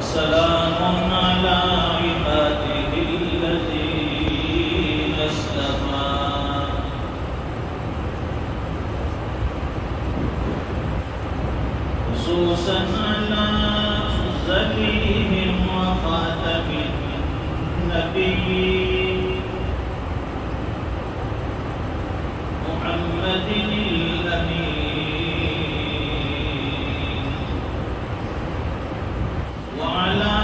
وسلام على عباده الذين اصطفى خصوصا على أفضلهم وخاتم النبيين محمد الأمين وعلى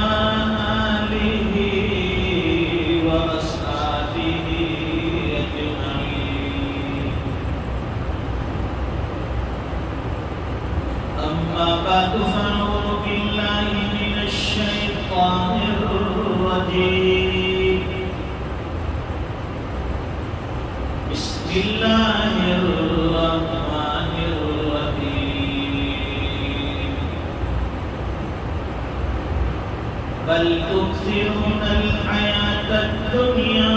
آله وأصحابه أجمعين. أما بعد فأعوذ بالله من الشيطان الرجيم. بسم الله الرحمن الرحيم. بل تؤثرون الحياة الدنيا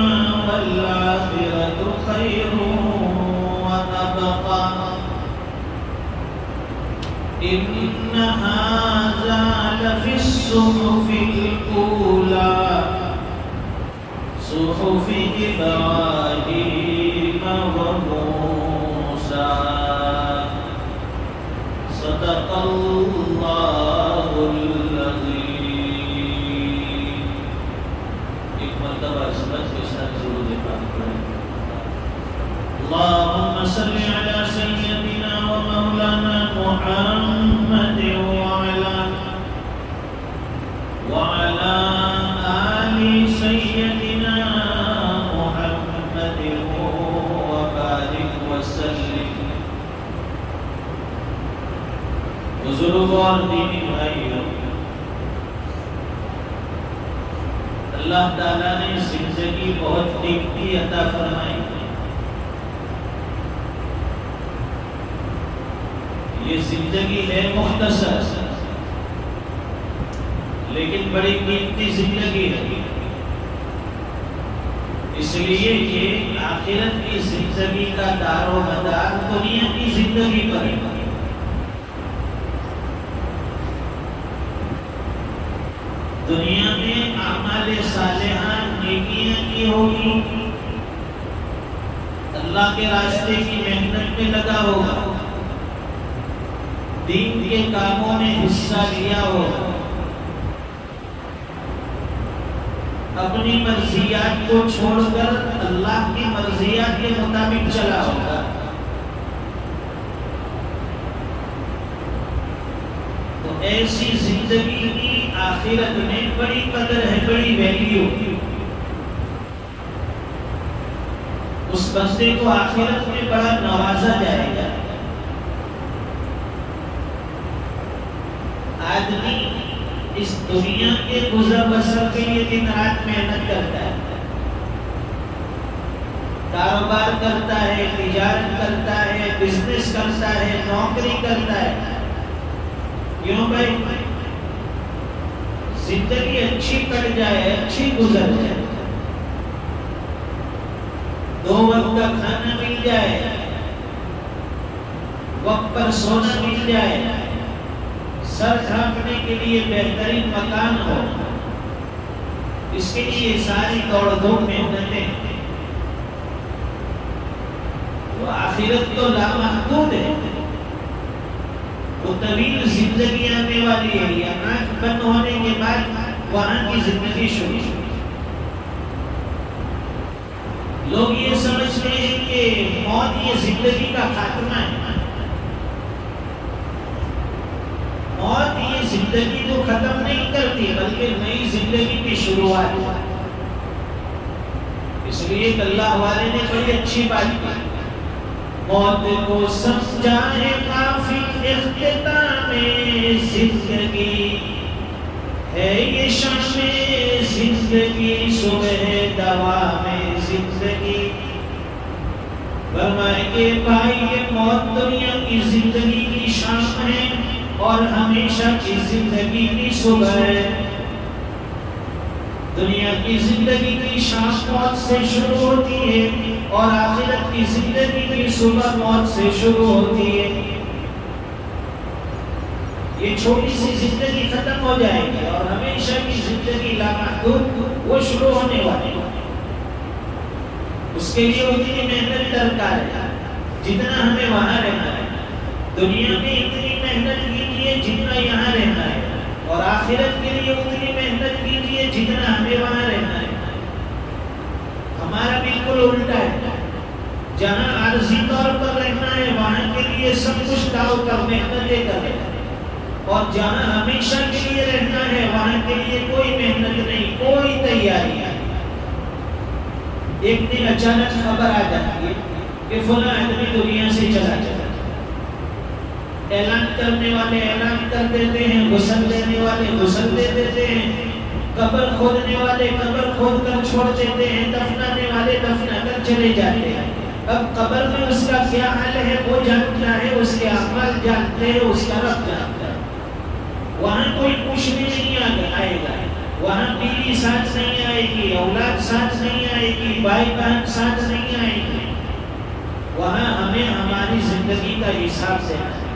والآخرة خير وأبقى إن هذا لفي الصحف الأولى صحف إبراهيم وموسى. صدق الله العظيم. ایک مرتبہ سمجھ کے ساتھ ضرور پاک پڑھیں. اللهم صل على سيدنا ومولانا محمد وعلى آل سيدنا محمد وبارك وسلم. بزرگوں دینی بھائیوں، اللہ تعالیٰ نے زندگی بہت قیمتی عطا فرمائی. یہ زندگی ہے مختصر لیکن بڑی قیمتی زندگی ہے، اس لیے کہ آخرت کی زندگی کا دار و مدار دنیا کی زندگی پر ہے. دنیا میں اعمال صالحہ نیکیاں کی ہوگی، اللہ کے راستے کی محنت میں لگا ہوگا، دین کے کاموں میں حصہ لیا ہوگا، اپنی مرضیات کو چھوڑ کر اللہ کی مرضیات کے مطابق چلا ہوگا. تو ایسی زندگی کی آخرت میں بڑی قدر ہے، بڑی ویلیو. اس بندے کو آخرت میں بڑا نوازا جائے گا. آدمی اس دنیا کے گزر بسر کے لیے دن رات محنت کرتا ہے، کاروبار کرتا ہے، تجارت کرتا ہے، بزنس کرتا ہے، نوکری کرتا ہے. کیوں بھائی؟ زندگی اچھی کٹ جائے، اچھی گزر جائے، 2 وقت کا کھانا مل جائے، وقت پر سونا مل جائے، سر ڈھانپنے کے لیے بہترین مکان ہو. اس کے لیے ساری دوڑ دھوپ محنتیں. وہ آخرت تو لامحدود ہے، وہ طویل زندگی آنے والی ہے. یہ آنکھ بند ہونے کے بعد وہاں کی زندگی شروع. لوگ یہ سمجھتے ہیں کہ موت یہ زندگی کا خاتمہ ہے. موت یہ زندگی کو ختم نہیں کرتی بلکہ نئی زندگی کی شروعات. اس لیے کہ اللہ والے نے بڑی اچھی بات کی. موت کو سمجھا ہے کافی اختتام زندگی ہے، یہ شام زندگی صبح دوام زندگی. فرمائے کہ بھائی یہ موت دنیا کی زندگی کی شام ہے اور ہمیشہ کی زندگی کی صبح ہے. دنیا کی زندگی کی شام موت سے شروع ہوتی ہے اور آخرت کی زندگی کی صبح موت سے شروع ہوتی ہے. یہ چھوٹی سی زندگی ختم ہو جائے گی اور ہمیشہ کی زندگی لامحدود وہ شروع ہونے والی ہے۔ اس کے لیے اتنی محنت درکار ہے جتنا ہمیں وہاں رہنا ہے۔ دنیا میں اتنی محنت کیجیے جتنا یہاں رہنا ہے، اور آخرت کے لیے اتنی محنت کیجیے جتنا ہمیں وہاں رہنا ہے۔ ہمارا بالکل الٹا ہے، جہاں عارضی طور پر رہنا ہے وہاں کے لیے سب کچھ ڈاؤ کر محنتیں کریں، اور جہاں ہمیشہ کے لیے رہنا ہے وہاں کے لیے کوئی محنت نہیں، کوئی تیاری نہیں۔ ایک دن اچانک خبر آ جاتی ہے کہ فلاں آدمی دنیا سے چلا جاتا ہے، اعلان کرنے والے اعلان کر دیتے ہیں، غسل دینے والے غسل دے دیتے ہیں، قبر کھودنے والے قبر کھود کر چھوڑ دیتے ہیں، دفنانے والے دفنا کر چلے جاتے ہیں۔ اب قبر میں اس کا کیا حال ہے وہ جانتا ہے، اس کے اعمال جانتے ہیں، اس کا رب جانتا ہے۔ وہاں کوئی پوچھنے نہیں آئے گا، وہاں بیوی ساتھ نہیں آئے گی، اولاد ساتھ نہیں آئے گی، بھائی بہن ساتھ نہیں آئے گی۔ وہاں ہمیں ہماری زندگی کا حساب دینا ہے۔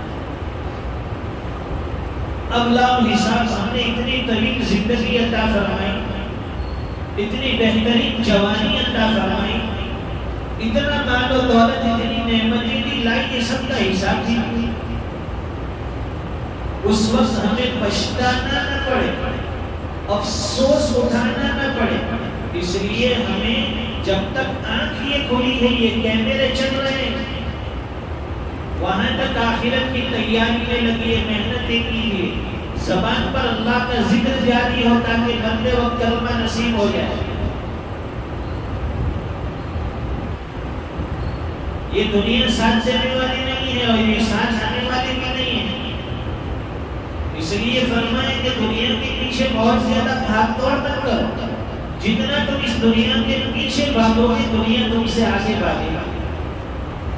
اب لاؤ حساب، ہم نے اتنی طویل زندگی عطا فرمائی، اتنی بہترین جوانی عطا فرمائی، اتنا مال و دولت، اتنی نعمتیں دی لائی، یہ سب کا حساب دی۔ اس وقت ہمیں پچھتانا نہ پڑے، افسوس اٹھانا نہ پڑے، اس لیے ہمیں جب تک آنکھ یہ کھلی ہے، یہ کیمرے چل رہے ہیں، وہاں تک آخرت کی تیاری میں لگی ہے، محنتیں کیجیے، زبان پر اللہ کا ذکر جاری ہو تاکہ بندے وقت کلمہ نصیب ہو جائے۔ یہ دنیا ساتھ دینے والی نہیں ہے اور یہ ساتھ آنے والی بھی نہیں ہے، اس لیے فرمائے کہ دنیا کے پیچھے بہت زیادہ بھاگ دوڑ مت کرو، جتنا تم اس دنیا کے پیچھے بھاگو گے دنیا تم سے آگے بھاگے گا۔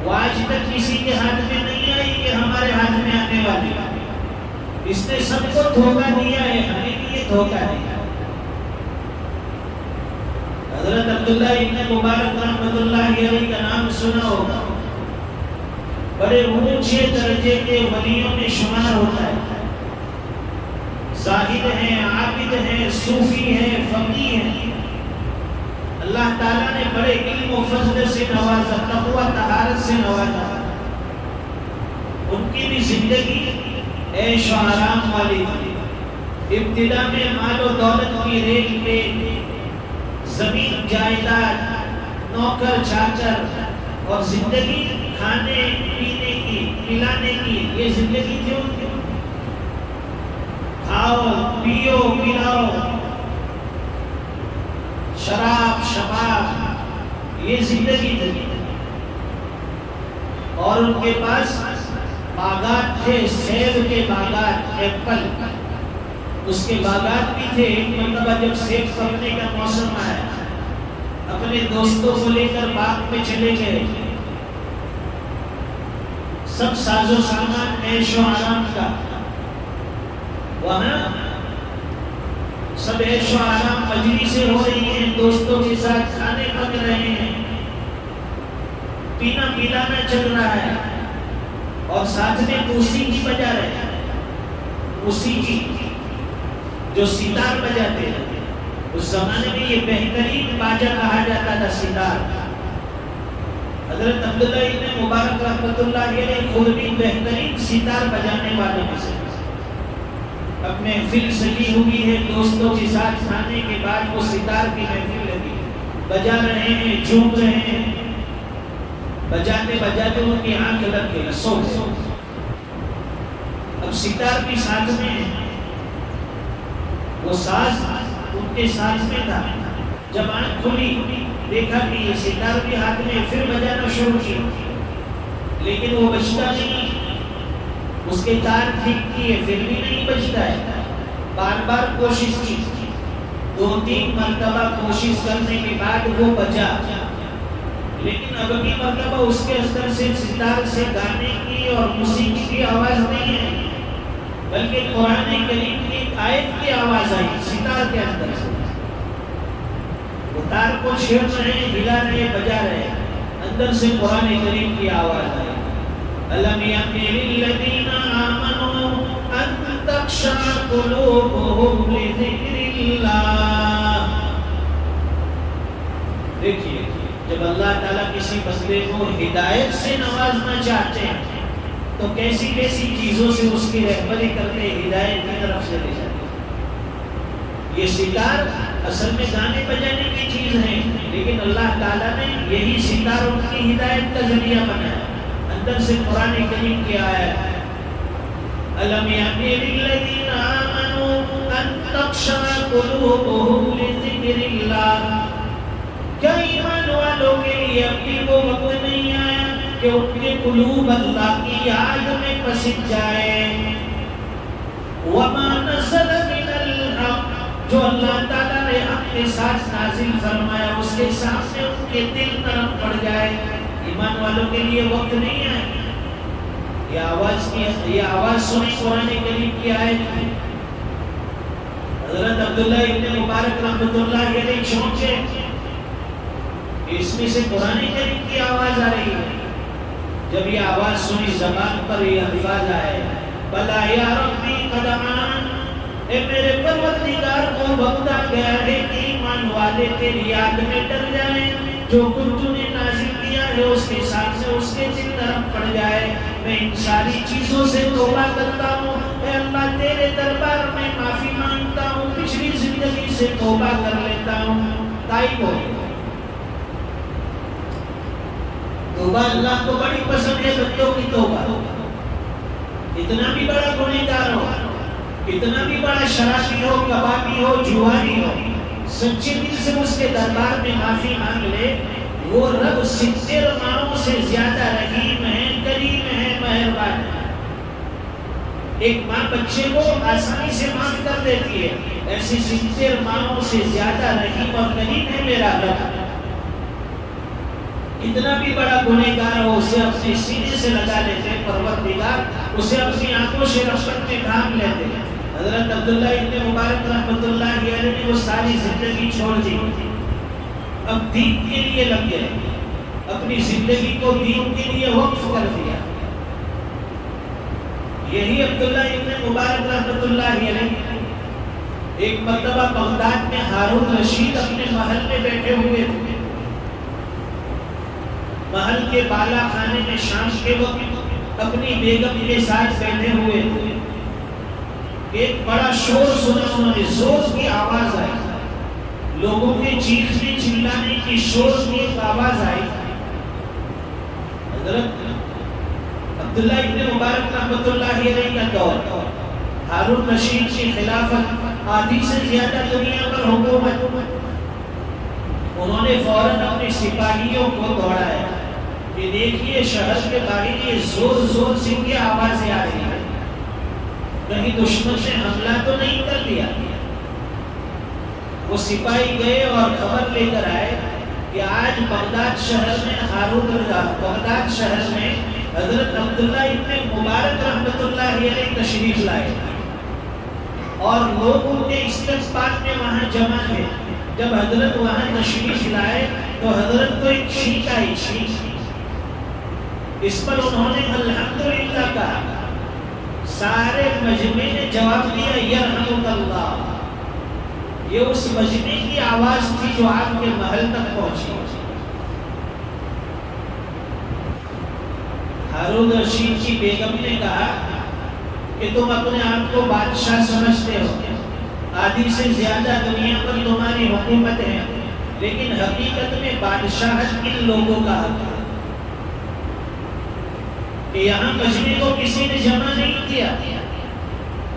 وہ آج تک کسی کے ہاتھ میں نہیں آئی کہ ہمارے ہاتھ میں آنے والی، اس نے سب کو دھوکہ دیا ہے، ہمیں بھی یہ دھوکہ دیا۔ حضرت عبداللہ ابن مبارک رحمۃ اللہ علیہ کا نام سنا ہوگا، بڑے اونچے درجے کے ولیوں میں شمار ہوتا ہے، زاہد ہیں، عابد ہیں، صوفی ہیں، فقیہ ہیں۔ اللہ تعالیٰ نے بڑے علم و فضل سے نوازا، تقوی طہارت سے نوازا۔ ان کی بھی زندگی عیش و آرام والی تھی، ابتدا میں مال و دولت کی ریل پہ، زمین جائیداد، نوکر چاکر اور زندگی کھانے پینے کی، پلانے کی، یہ زندگی تھی ان کی۔ کھاؤ پیو پلاؤ، شراب شباب، یہ زندگی تھی۔ اور ان کے پاس باغات تھے، سیب کے باغات، ایپل، اس کے باغات بھی تھے۔ ایک مرتبہ جب سیب پکنے کا موسم آیا، اپنے دوستوں کو لے کر باغ میں چلے گئے، سب ساز و سامان عیش و آرام کا، وہاں سب عیش و آرام مجلسیں ہو رہی ہیں، دوستوں کے ساتھ کھانے پک رہے ہیں، پینا پلانا چل رہا ہے، اور ساتھ میں موسیقی بجا رہے ہیں، موسیقی جو ستار بجاتے ہیں۔ اس زمانے میں یہ بہترین باجا کہا جاتا تھا، ستار۔ حضرت عبداللہ ابن مبارک رحمۃ اللہ علیہ خود بھی بہترین ستار بجانے والوں میں سے۔ اب محفل سجی ہوئی ہے، دوستوں کے ساتھ کھانے کے بعد وہ ستار کی محفل لگی، بجا رہے ہیں، جھوم رہے ہیں، بجاتے بجاتے ان کی آنکھ لگ گئی، سو گئے۔ اب ستار بھی ساتھ میں ہے، وہ ساز ان کے ساتھ میں تھا۔ جب آنکھ کھلی دیکھا کہ یہ ستار بھی ہاتھ میں، پھر بجانا شروع کیا، لیکن وہ بجتا نہیں، اس کے تار ٹھیک کیے پھر بھی نہیں بجتا ہے۔ بار بار کوشش کی، 2-3 مرتبہ کوشش کرنے کے بعد وہ بجا، لیکن اب کی مرتبہ اس کے اندر سے ستار سے گانے کی اور موسیقی کی آواز نہیں ہے، بلکہ قرآن کریم کی ایک آیت کی آواز آئی ستار کے اندر سے۔ وہ تار کو چھیڑ رہے ہیں، ہلا رہے ہیں، بجا رہے ہیں، اندر سے قرآن کریم کی آواز آئی، أَلَمْ يَأْنِ لِلَّذِينَ آمَنُوا أَن تخشع قلوبهم لذکر اللہ. دیکھیے جب اللہ تعالیٰ کسی بندے کو ہدایت سے نوازنا چاہتے ہیں تو کیسی کیسی چیزوں سے اس کی رہبری کرتے ہدایت کی طرف سے لے جاتے ہیں. یہ ستار اصل میں گانے بجانے کی چیز ہے، لیکن اللہ تعالیٰ نے یہی ستار ان کی ہدایت کا ذریعہ بنایا. اندر سے قرآن کریم کی آیت أَلَمْ يَعْنِ لِلَّذِينَ آمَنُوا أَن تَخْشَعَ قُلُوبُهُمْ لِذِكْرِ اللَّهِ. کیا ایمان والوں کے لیے ابھی وہ وقت نہیں آیا کہ ان کے قلوب اللہ کی یاد میں پسند جائے؟ وَمَا نَزَلَ مِنَ الْحَقِّ، جو اللہ تعالیٰ نے حق کے ساتھ نازل فرمایا اس کے سامنے ان کے دل نرم پڑ جائے. ایمان والوں کے لیے وقت نہیں آیا. یہ آواز سنی قرآن کریم کی آیت ہے. حضرت عبداللہ ابن مبارک رحمۃ اللہ علیہ چونکے اس میں سے قرآن کریم کی آواز آ رہی ہے. جب یہ آواز سنی زبان پر یہ الفاظ آئے بلا یا ربی قد آن، اے میرے پروردگار کو وقت آ گیا ہے کہ ایمان والے تیری یاد میں ڈر جائیں. جو کچھ تو نے نازل کیا ہے اس کے سامنے اس کے دل نرم پڑ جائے. میں ان ساری چیزوں سے توبہ کرتا ہوں. اے اللہ تیرے دربار میں معافی مانگتا ہوں، پچھلی زندگی سے توبہ کر لیتا ہوں. تائب ہو توبہ اللہ کو بڑی پسند ہے. بچوں کی توبہ اتنا بھی بڑا گنہگار ہو، اتنا بھی بڑا شرابی ہو، کبابی ہو، جواری ہو، سچے دل سے اس کے دربار میں معافی مانگ لے. وہ رب 70 ماہوں سے زیادہ رحیم ہے، کریم ہے، مہربان ہے. ایک ماں بچے کو آسانی سے معاف کر دیتی ہے، ایسی 70 ماہوں سے زیادہ رحیم اور کریم ہے میرا رب. اتنا بھی بڑا گنہگار ہو اسے اپنے سینے سے لگا لیتے ہیں پروردگار، اسے اپنی آنکھوں سے رحمت میں ڈھانپ لیتے ہیں. حضرت عبداللہ ابن مبارک رحمۃ اللہ علیہ نے وہ ساری زندگی چھوڑ دی، اب دین کے لیے لگ گئے، اپنی زندگی کو دین کے لیے وقف کر دیا. یہی عبداللہ ابن مبارک رحمۃ اللہ علیہ ایک مرتبہ بغداد میں ہارون رشید اپنے محل میں بیٹھے ہوئے تھے. محل کے بالا خانے میں شام کے وقت اپنی بیگم کے ساتھ بیٹھے ہوئے تھے. ایک بڑا شور سنا انہوں نے، زور کی آواز آئی، لوگوں کے چیخنے چلانے کی شور کی ایک آواز آئی. حضرت عبداللہ ابن مبارک رحمۃ اللہ علیہ کا دور، ہارون رشید کی خلافت، آدھی سے زیادہ دنیا پر حکومت. انہوں نے فوراً اپنے سپاہیوں کو دوڑایا کہ دیکھیے شہر کے باہر یہ زور زور سے کیا آوازیں آ رہی ہیں، کہیں دشمن نے حملہ تو نہیں کر لیا. وہ سپاہی گئے اور خبر لے کر آئے کہ آج بغداد شہر میں حضرت عبداللہ ابن مبارک رحمۃ اللہ علیہ تشریف لائے اور لوگ ان کے استقبال میں وہاں جمع تھے. جب حضرت وہاں تشریف لائے تو حضرت کو ایک چھینک آئی، اس پر انہوں نے الحمدللہ کہا. سارے مجمع نے جواب دیا یرحمک اللہ. یہ اس مجمع کی آواز تھی جو آپ کے محل تک پہنچی. ہارون رشید کی بیگم نے کہا کہ تم اپنے آپ کو بادشاہ سمجھتے ہو، آدھی سے زیادہ دنیا پر تمہاری حکومت ہے، لیکن حقیقت میں بادشاہت ان لوگوں کا حق ہے کہ یہاں مجمع کو کسی نے جمع نہیں کیا،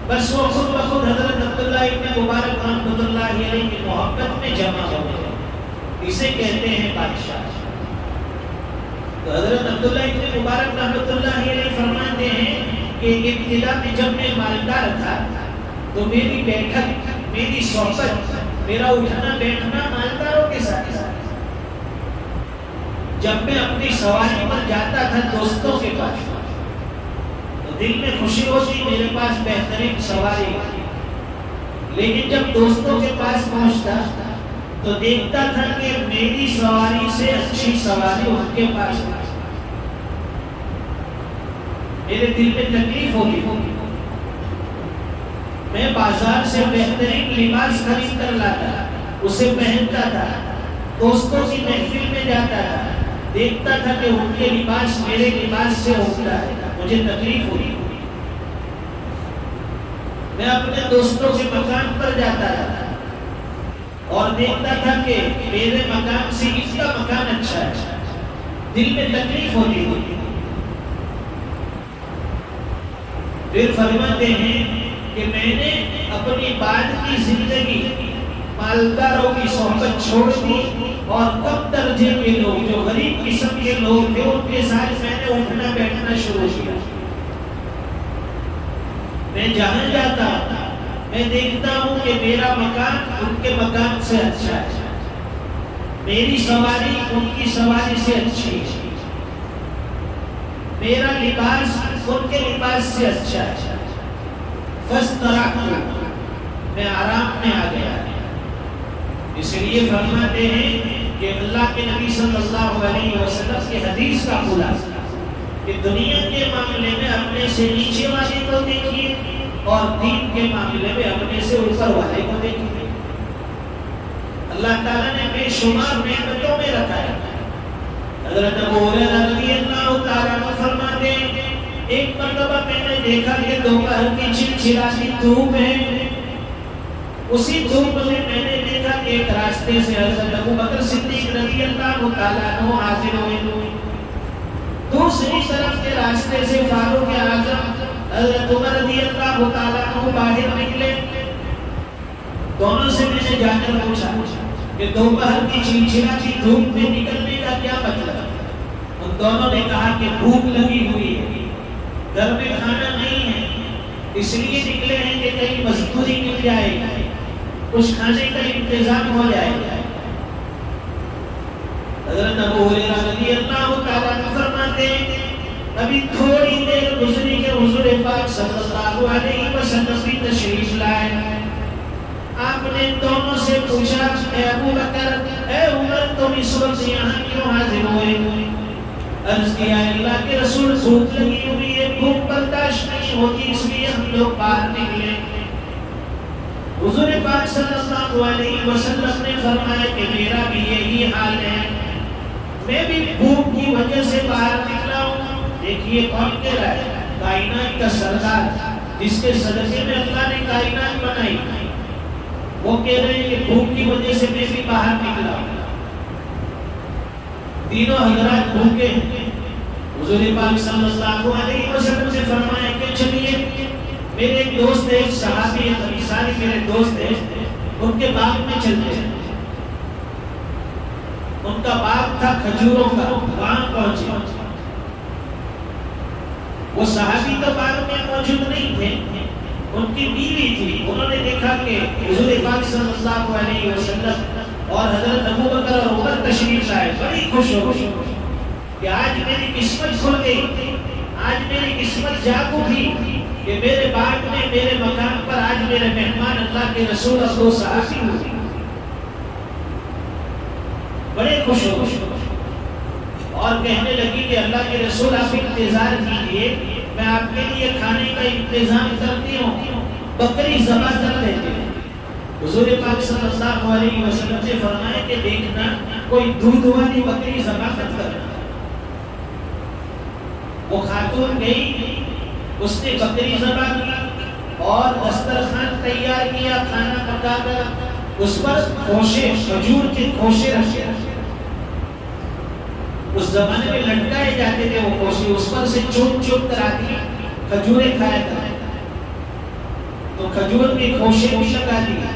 بس وہ خود بخود حضرت عبداللہ ابن مبارک رحمۃ اللہ علیہ کی محبت میں جمع ہو گئے. اسے کہتے ہیں بادشاہ. تو حضرت عبداللہ ابن مبارک رحمۃ اللہ علیہ فرماتے ہیں کہ ابتدا میں جب میں مالدار تھا تو میری بیٹھک، میری صحبت، میرا اٹھنا بیٹھنا مالداروں کے ساتھ تھا. جب میں اپنی سواری پر جاتا تھا دوستوں کے پاس تو دل میں خوشی ہوتی میرے پاس بہترین سواری، لیکن جب دوستوں کے پاس پہنچتا تو دیکھتا تھا کہ میری سواری سے اچھی سواری ان کے پاس ہے. میرے دل میں تکلیف ہوگی. میں بازار سے بہترین لباس خرید کر لاتا، اسے پہنتا تھا، دوستوں کی محفل میں جاتا تھا، دیکھتا تھا کہ ان کے لباس میرے لباس سے ہوتا ہے، مجھے تکلیف ہوئی۔ میں اپنے دوستوں کے مکان پر جاتا تھا اور دیکھتا تھا کہ میرے مکان سے اس کا مکان اچھا ہے، دل میں تکلیف ہوتی تھی۔ پھر فرماتے ہیں کہ میں نے اپنی بعد کی زندگی مالداروں کی صحبت چھوڑ دی اور کم درجے کے لوگ جو غریب قسم کے لوگ تھے ان کے ساتھ میں نے اٹھنا بیٹھنا شروع کیا۔ میں جہاں جاتا میں دیکھتا ہوں کہ میرا مکان ان کے مکان سے اچھا ہے، میری سواری ان کی سواری سے اچھی ہے، میرا لباس ان کے لباس سے اچھا ہے۔ فاسترحت، میں آرام میں آ گیا۔ اس لیے فرماتے ہیں کہ اللہ کے نبی صلی اللہ علیہ وسلم کی حدیث کا خلاصہ کہ دنیا کے معاملے میں اپنے سے نیچے والے کو دیکھیے اور دین کے معاملے میں اپنے سے اوپر والے کو دیکھیے۔ اللہ تعالیٰ نے بے شمار نعمتوں میں رکھا ہے۔ حضرت ابو ہریرہ رضی اللہ تعالیٰ عنہ فرماتے ہیں ایک مرتبہ میں نے دیکھا کہ دوپہر کی چلچلاتی دھوپ ہے، اسی دھوپ میں نے دیکھا کہ ایک راستے سے حضرت ابو بکر صدیق رضی اللہ تعالیٰ عنہ حاضر ہوئے، دوسری طرف کے راستے سے فاروق اعظم حضرت عمر رضی اللہ تعالیٰ عنہ باہر نکلے۔ دونوں سے میں نے جا کر پوچھا کہ دوپہر کی چلچلاتی دھوپ میں نکلنے کا کیا مطلب ہے؟ ان دونوں نے کہا کہ بھوک لگی ہوئی ہے، گھر میں کھانا نہیں ہے، اس لیے نکلے ہیں کہ کہیں مزدوری مل جائے، کچھ کھانے کا انتظام ہو جائے۔ حضرت ابو ہریرہ رضی اللہ تعالیٰ عنہ فرماتے ہیں ابھی تھوڑی دیر گزری کہ حضور پاک صلی اللہ علیہ وسلم بھی تشریف لائے۔ آپ نے دونوں سے پوچھا اے ابو بکر اے عمر تم اس وقت یہاں کیوں حاضر ہوئے؟ عرض کیا اللہ کے رسول بھوک لگی ہوئی ہے، بھوک برداشت نہیں ہوتی اس لیے ہم لوگ باہر نکلے۔ حضور پاک صلی اللہ علیہ وسلم نے فرمایا کہ میرا بھی یہی حال ہے، میں بھی بھوک کی وجہ سے باہر نکلا ہوں۔ دیکھیے کون کہہ رہا ہے؟ کائنات کا سردار جس کے صدقے میں اللہ نے کائنات بنائی، وہ کہہ رہے ہیں کہ بھوک کی وجہ سے میں بھی باہر نکلا ہوں۔ تینوں حضرات بھوکے ہیں۔ حضور پاک صلی اللہ علیہ وسلم نے فرمایا کہ چلیے میرے ایک دوست ایک صحابی ہے، سارے میرے دوست ہیں، ان کے باغ میں چلتے ہیں۔ ان کا باغ تھا کھجوروں کا، وہاں پہنچے۔ وہ صحابی تو باغ میں موجود نہیں تھے، ان کی بیوی تھی۔ انہوں نے دیکھا کہ حضور پاک صلی اللہ علیہ وسلم اور حضرت ابو بکر اور عمر تشریف لائے، بڑی خوش ہو گئی کہ آج میری قسمت کھل گئی، آج میری قسمت جاگ اٹھی کہ میرے باغ میں میرے مکان پر آج میرے مہمان اللہ کے رسول اور دو صحابی ہوئے۔ بڑے خوش ہو گئے اور کہنے لگی کہ اللہ کے رسول آپ انتظار کیجئے، میں آپ کے لیے کھانے کا انتظام کرتی ہوں، بکری ذبح کر دیتے ہیں۔ حضور پاک صلی اللہ علیہ وسلم نے فرمایا کہ دیکھنا کوئی دودھ والی بکری ذبح مت کرنا۔ وہ خاتون گئی، اس نے بکری ذبح کی اور دسترخوان تیار کیا، کھانا پکا کر اس پر کھوشے، کھجور کے کھوشے رکھے۔ اس زمانے میں لٹکائے جاتے تھے وہ کھوشے، اس پر سے چوک چوک کر آتی کھجوریں کھایا کرتے، تو کھجور کے کھوشے بھی لگا دیے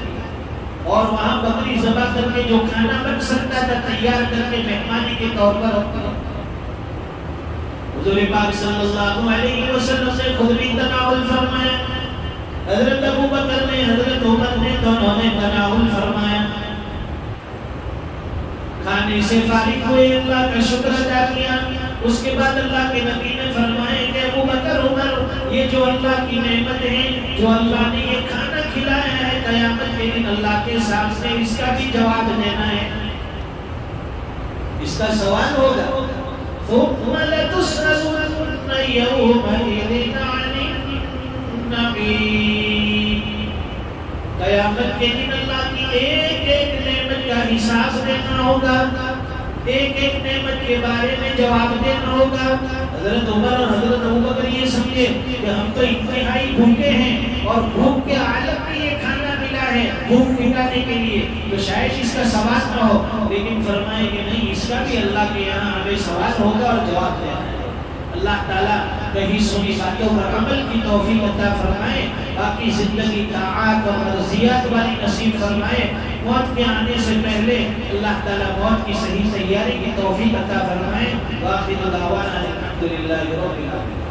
اور وہاں بکری ذبح کر کے جو کھانا بن سکتا تھا تیار کر کے مہمانی کے طور پر حضور پاک صلی اللہ علیہ وسلم نے خود بھی تناول فرمایا، حضرت ابو بکر نے، حضرت عمر نے، دونوں نے تناول فرمایا۔ کھانے سے فارغ ہوئے، اللہ کا شکر ادا کیا۔ اس کے بعد اللہ کے نبی نے فرمایا کہ ابو بکر عمر یہ جو اللہ کی نعمت ہے، جو اللہ نے یہ کھانا کھلایا ہے، قیامت کے دن اللہ کے سامنے اس کا بھی جواب دینا ہے، اس کا سوال ہوگا۔ ثم لتسألن يومئذ عن النعيم، قیامت کے دن اللہ کی ایک ایک نعمت کا حساب دینا ہوگا، ایک ایک نعمت کے بارے میں جواب دینا ہوگا۔ حضرت عمر اور حضرت ابوبکر یہ سمجھے کہ ہم تو انتہائی بھوکے ہیں اور بھوک کے عالم میں یہ کھانا ملا ہے بھوک مٹانے کے لیے، تو شاید اس کا سوال نہ ہو، لیکن فرمائے کہ نہیں، اس کا بھی اللہ کے یہاں ہمیں سوال ہوگا اور جواب دینا ہے۔ اللہ تعالیٰ کہیں سنی باتوں پر عمل کی توفیق عطا فرمائے، باقی زندگی طاعات اور مرضیات والی نصیب فرمائے، موت کے آنے سے پہلے اللہ تعالیٰ موت کی صحیح تیاری کی توفیق عطا فرمائے۔ وآخر دعوانا الحمدللہ رب العالمین۔